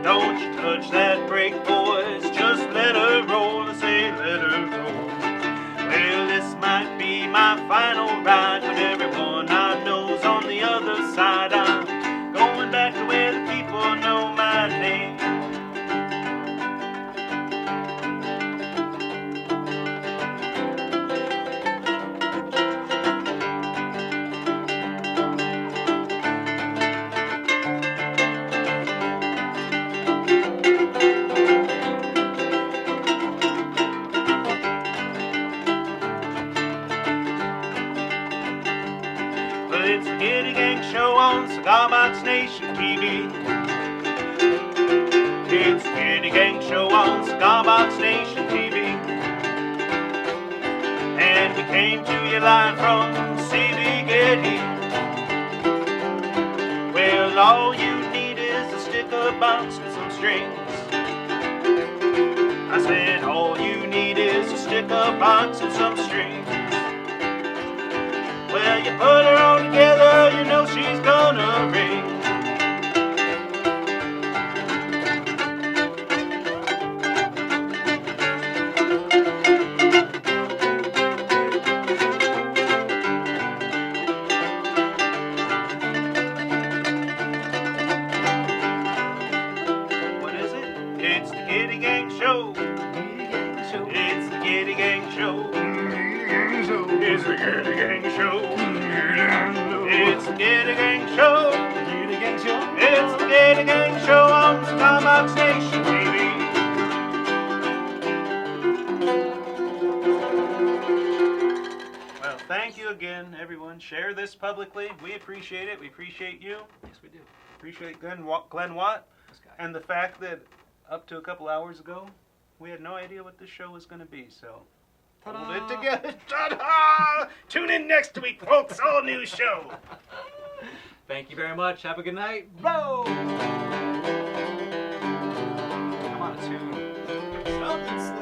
Don't you touch that brake, boys, just let her roll. I say let her roll. Well, this might be my final ride, but everyone I know's on the other side. I'm going back to where the people know my name. Well, it's the Gitty Gang Show on Cigar Box Nation TV. It's the Gitty Gang Show on Cigar Box Nation TV. And we came to you live from CD Gitty. Well, all you need is a sticker box and some strings. I said all you need is a sticker box and some strings. Well, you put her all together, you know she's gonna ring. What is Show. It's the Gitty Gang Show. It's the Gitty Gang Show. It's the Gitty Gang Show. It's the Gitty Gang Show on the Tomahawk Station, baby. Well, thank you again, everyone. Share this publicly. We appreciate it. We appreciate you. Yes, we do. Appreciate Glenn Watt. This guy. And the fact that up to a couple hours ago, we had no idea what this show was going to be, so Ta-da! hold it together. Ta-da! Tune in next week, folks. All new show. Thank you very much. Have a good night. Row! I'm on a tune. Something's